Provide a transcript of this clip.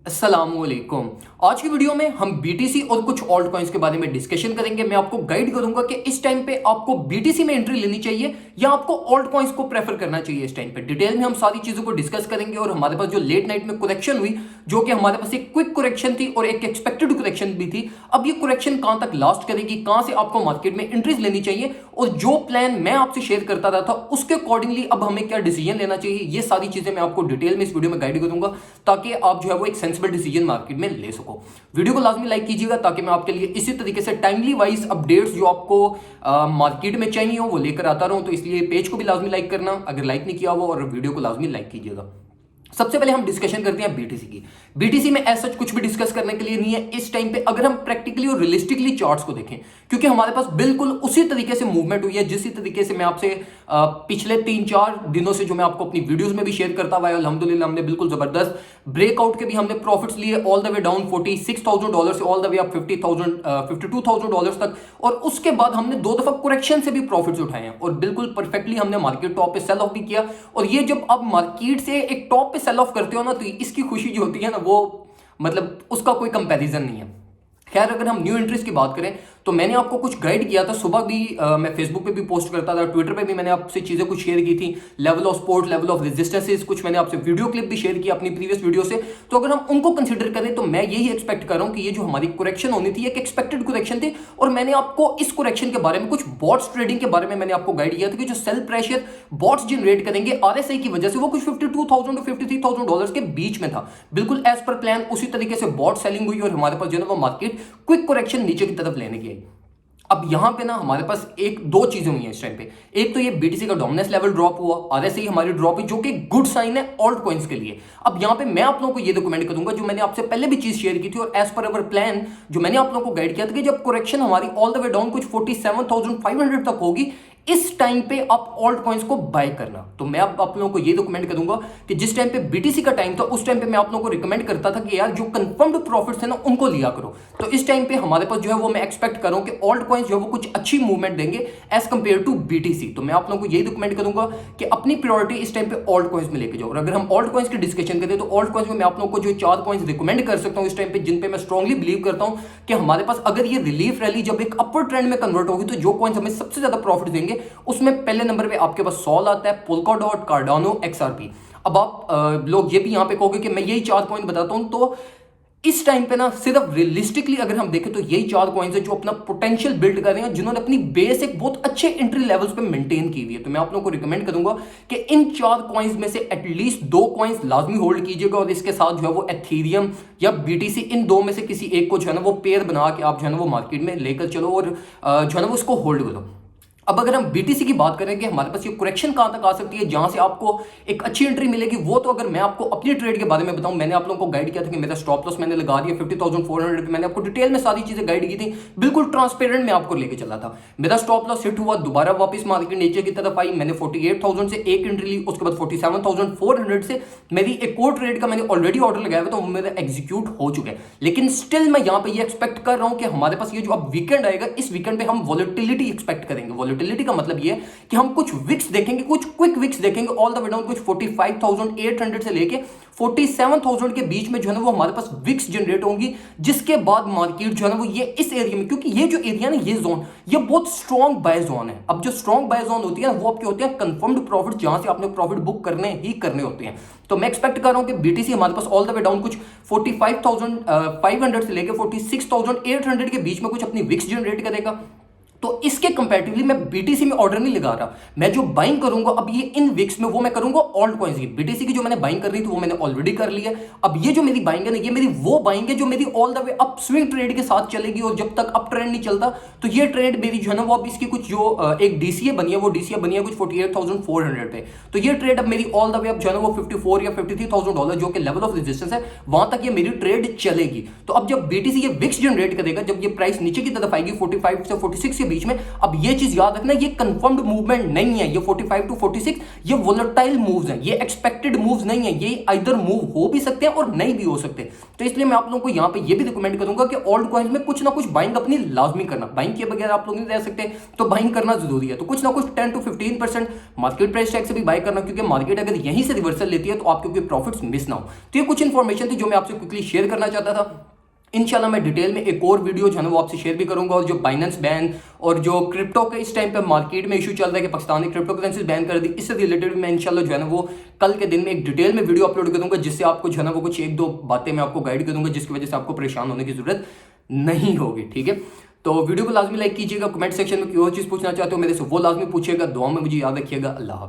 अस्सलामुअलैकुम। आज की वीडियो में हम बीटीसी और कुछ ऑल्ट कॉइन्स के बारे में डिस्कशन करेंगे। मैं आपको गाइड करूंगा कि इस टाइम पे आपको बीटीसी में एंट्री लेनी चाहिए या आपको ऑल्ट कॉइन्स को प्रेफर करना चाहिए। इस टाइम पे डिटेल में हम सारी चीजों को डिस्कस करेंगे और हमारे पास जो लेट नाइट में करेक्शन हुई, जो कि हमारे पास एक क्विक करेक्शन थी और एक एक्सपेक्टेड करेक्शन भी थी। अब ये करेक्शन कहां तक लास्ट करेगी, कहां से आपको मार्केट में एंट्रीज लेनी चाहिए और जो प्लान मैं आपसे शेयर करता रहा था उसके अकॉर्डिंगली अब हमें क्या डिसीजन लेना चाहिए, ये सारी चीजें मैं आपको डिटेल में इस वीडियो में गाइड करूंगा ताकि आप जो है वो एक सेंसिबल डिसीजन मार्केट में ले सको। वीडियो को लाजमी लाइक कीजिएगा ताकि मैं आपके लिए इसी तरीके से टाइमली वाइज अपडेट्स जो आपको मार्केट में चाहिए हो वो लेकर आता रहूं। तो इसलिए पेज को भी लाजमी लाइक करना अगर लाइक नहीं किया हो, और वीडियो को लाजमी लाइक कीजिएगा। सबसे पहले हम डिस्कशन करते हैं बीटीसी की। बीटीसी में ऐसा कुछ भी डिस्कस करने के लिए नहीं है इस टाइम पे, अगर हम प्रैक्टिकली और रियलिस्टिकली चार्ट्स को देखें, क्योंकि हमारे पास बिल्कुल उसी तरीके से मूवमेंट हुई है जिस तरीके से मैं आपसे पिछले 3-4 दिनों से जो मैं आपको अपनी वीडियोस में भी शेयर करता हुआ है। अल्हम्दुलिल्लाह हमने बिल्कुल जबरदस्त ब्रेकआउट के भी हमने प्रॉफिट्स लिए, ऑल द वे डाउन $46,000 से ऑल द वे अप $52,000 तक, और उसके बाद हमने 2 दफा करेक्शन से भी प्रॉफिट्स उठाए हैं और बिल्कुल परफेक्टली हमने मार्केट टॉप पे सेल ऑफ भी किया। और ये जब आप मार्केट से एक टॉप पे सेल ऑफ करते हो ना, तो इसकी खुशी जो होती है ना, वो मतलब उसका कोई कंपैरिजन नहीं है। खैर, अगर हम न्यू एंट्रीज की बात करें तो मैंने आपको कुछ गाइड किया था सुबह भी, मैं फेसबुक पे भी पोस्ट करता था, ट्विटर पे भी मैंने आपसे चीजें कुछ शेयर की थी, level of support, level of resistances, कुछ मैंने आपसे वीडियो क्लिप भी शेयर की अपनी प्रीवियस वीडियो से। तो अगर हम उनको कंसीडर करें तो मैं यही एक्सपेक्ट कर रहा हूं कि ये जो हमारी करेक्शन होनी थी एक एक्सपेक्टेड करेक्शन थी, और मैंने आपको इस करेक्शन के बारे में, कुछ बॉट्स ट्रेडिंग के बारे में मैंने आपको गाइड किया था कि जो सेल प्रेशर बॉट्स जनरेट करेंगे आरएसआई की वजह से, वो कुछ $52,000 to $53,000 के बीच में था। बिल्कुल एज पर प्लान उसी तरीके से बॉट सेलिंग हुई और हमारे पास जो है वो मार्केट क्विक करेक्शन नीचे की तरफ लेने की आई। अब यहां पे ना हमारे पास एक दो चीजें हुई हैं इस टाइम पे। एक तो ये बीटीसी का डोमिनेंस लेवल ड्रॉप हुआ, आरएसआई हमारी ड्रॉप हुई, जो कि गुड साइन है ऑल्ट कॉइन्स के लिए। अब यहां पे मैं आप लोगों को ये रिकमेंड करूंगा, जो मैंने आपसे पहले भी चीज शेयर की थी और एज पर अवर प्लान जो मैंने आप लोगों को गाइड किया था कि जब करेक्शन हमारी ऑल द वे डाउन कुछ 47,500 तक होगी, इस टाइम पे आप ऑल्ट कॉइन्स को बाय करना। तो मैं अब आप लोगों को ये रिकमेंड करूंगा कि जिस टाइम पे बीटीसी का टाइम था उस टाइम पे मैं आप लोगों को रिकमेंड करता था कि यार जो कंफर्म्ड प्रॉफिट्स है ना उनको लिया करो। तो इस टाइम पे हमारे पास जो है वो मैं एक्सपेक्ट कर रहा हूं कि ऑल्ट कॉइन्स जो है वो कुछ अच्छी मूवमेंट देंगे एज कंपेयर टू बीटीसी। तो मैं आप लोगों को यही रिकमेंड करूंगा कि अपनी प्रायोरिटी इस टाइम पे ऑल्ट कॉइन्स में लेके जाओ। और अगर हम ऑल्ट कॉइन्स की डिस्कशन करें तो ऑल्ट कॉइन्स में मैं आप लोगों को जो 4 कॉइन्स रिकमेंड कर सकता हूं इस टाइम पे, जिन पे मैं स्ट्रांगली बिलीव करता हूं कि हमारे पास अगर ये रिलीफ रैली जब एक अपवर्ड ट्रेंड में कन्वर्ट होगी तो जो कॉइन्स हमें सबसे ज्यादा प्रॉफिट देंगे, उसमें पहले नंबर पे आपके पास सॉल आता है, पोल्काडॉट, कार्डानो, एक्सआरपी। अब आप लोग ये भी यहां पे कहोगे कि मैं यही 4 कॉइन बताता हूं, तो इस टाइम पे ना सिर्फ रियलिस्टिकली अगर हम देखें तो यही 4 कॉइन्स है जो अपना पोटेंशियल बिल्ड कर रहे हैं, जिन्होंने अपनी बेस एक बहुत अच्छे एंट्री लेवल्स पे मेंटेन की हुई है। तो मैं आप लोगों को रिकमेंड करूंगा कि इन 4 कॉइन्स में से एटलीस्ट 2 कॉइन्स लाजमी होल्ड कीजिएगा, और इसके साथ जो है वो एथेरियम या बीटीसी, इन 2 में से किसी एक को जो है ना वो पेयर बना के आप जो है ना वो मार्केट में लेकर चलो और जो है ना वो उसको होल्ड करो। अब अगर हम बीटीसी की बात करें कि हमारे पास ये करेक्शन कहां तक आ सकती है जहां से आपको एक अच्छी एंट्री मिलेगी, वो तो अगर मैं आपको अपनी ट्रेड के बारे में बताऊं, मैंने आप लोगों को गाइड किया था कि मेरा स्टॉप लॉस मैंने लगा दिया 50,400 पे। मैंने आपको डिटेल में सारी चीजें गाइड की थी, बिल्कुल ट्रांसपेरेंट में आपको लेके चला था। मेरा स्टॉप लॉस हिट हुआ, दोबारा वापस मार्केट नीचे की तरफ आई, मैंने 48,000 से एक एंट्री ली, उसके बाद 47,400 से मेरी एक और ट्रेड का मैंने ऑलरेडी ऑर्डर लगाया हुआ, तो वो मेरा एग्जीक्यूट हो चुका है। लेकिन स्टिल मैं यहां पर ये एक्सपेक्ट कर रहा हूं कि हमारे पास ये जो अब वीकेंड आएगा, इस वीकेंड पे हम वॉलेटिलिटी एक्सपेक्ट करेंगे। वॉलेटिलिटी का मतलब ये कि हम कुछ विक्स देखेंगे, कुछ क्विक विक्स देखेंगे, ऑल द वे डाउन कुछ 45,800 से लेके 47,000 के बीच में जो है ना वो हमारे पास विक्स जनरेट होंगी, जिसके बाद मार्केट जो है ना वो ये इस एरिया में, क्योंकि ये जो एरिया ना, ये जोन, ये बहुत स्ट्रॉन्ग बाय जोन है। अब जो स्ट्रॉन्ग बाय जोन होती है ना वो आपके होते हैं कंफर्म्ड प्रॉफिट, जहां से आपने प्रॉफिट बुक करने ही करने होते हैं। तो मैं एक्सपेक्ट कर रहा हूं कि बीटीसी हमारे पास ऑल द वे डाउन कुछ 45,500 से लेकर 46,800 के बीच में कुछ अपनी विक्स जनरेट करेगा। तो इसके कंपैरेटिवली मैं बीटीसी में ऑर्डर नहीं लगा रहा, मैं जो बाइंग करूंगा अब ये इन विक्स में, वो मैं करूंगा ऑल्ट कॉइन्स की। बीटीसी की जो मैंने बाइंग करनी थी वो मैंने ऑलरेडी कर लिया। अब ये जो मेरी बाइंग है ना, ये मेरी वो बाइंग है जो मेरी all the way up swing trade के साथ चलेगी, और जब तक अप ट्रेंड नहीं चलता तो ये ट्रेड मेरी जो है ना वो अब इसकी कुछ जो एक डीसीए बनी है, वो डीसीए बनी है कुछ 48,400 पे। तो ये ट्रेड अब मेरी ऑल द वे अब जो है ना वो 54 या $53,000 जो कि लेवल ऑफ रेजिस्टेंस है, वहां तक ये मेरी ट्रेड चलेगी। तो अब जब बीटीसी ये विक्स जनरेट करेगा, जब ये प्राइस नीचे की तरफ आएगी 45 से 46 के बीच में। अब ये चीज याद रखना, ये कंफर्म्ड मूवमेंट नहीं है, ये 45 टू 46 ये वोलेटाइल मूव्स हैं, ये एक्सपेक्टेड मूव्स नहीं है, ये आइदर मूव हो भी सकते हैं और नहीं भी हो सकते। तो इसलिए मैं आप लोगों को यहां पे ये भी रिकमेंड करूंगा कि ऑल्ट कॉइन्स में कुछ ना कुछ बाइंग अपनी लाजमी करना। बाइंग के बगैर आप लोग नहीं रह सकते, तो बाइंग करना जरूरी है। तो कुछ ना कुछ 10 to 15% मार्केट प्राइस टैग से भी बाय करना, क्योंकि मार्केट अगर यहीं से रिवर्सल लेती है तो आपके कोई प्रॉफिट्स मिस ना हो। तो ये कुछ इंफॉर्मेशन थी जो मैं आपसे क्विकली शेयर करना चाहता था। इंशाल्लाह मैं डिटेल में एक और वीडियो जो है वो आपसे शेयर भी करूंगा, और जो बाइनेंस बैन और जो क्रिप्टो के इस टाइम पे मार्केट में इशू चल रहा है कि पाकिस्तानी क्रिप्टो करेंसी बैन कर दी, इससे रिलेटेड मैं इंशाल्लाह जो है ना वो कल के दिन में एक डिटेल में वीडियो अपलोड करूंगा, जिससे आपको जो है ना वो कुछ एक दो बातें मैं आपको गाइड करूंगा, जिसकी वजह से आपको परेशान होने की जरूरत नहीं होगी। ठीक है, तो वीडियो को लाजमी लाइक कीजिएगा, कमेंट सेक्शन में कोई और चीज पूछना चाहते हो मेरे से वो लाजमी पूछिएगा। दुआ में मुझे याद रखिएगा। अल्लाह हाफ़िज़।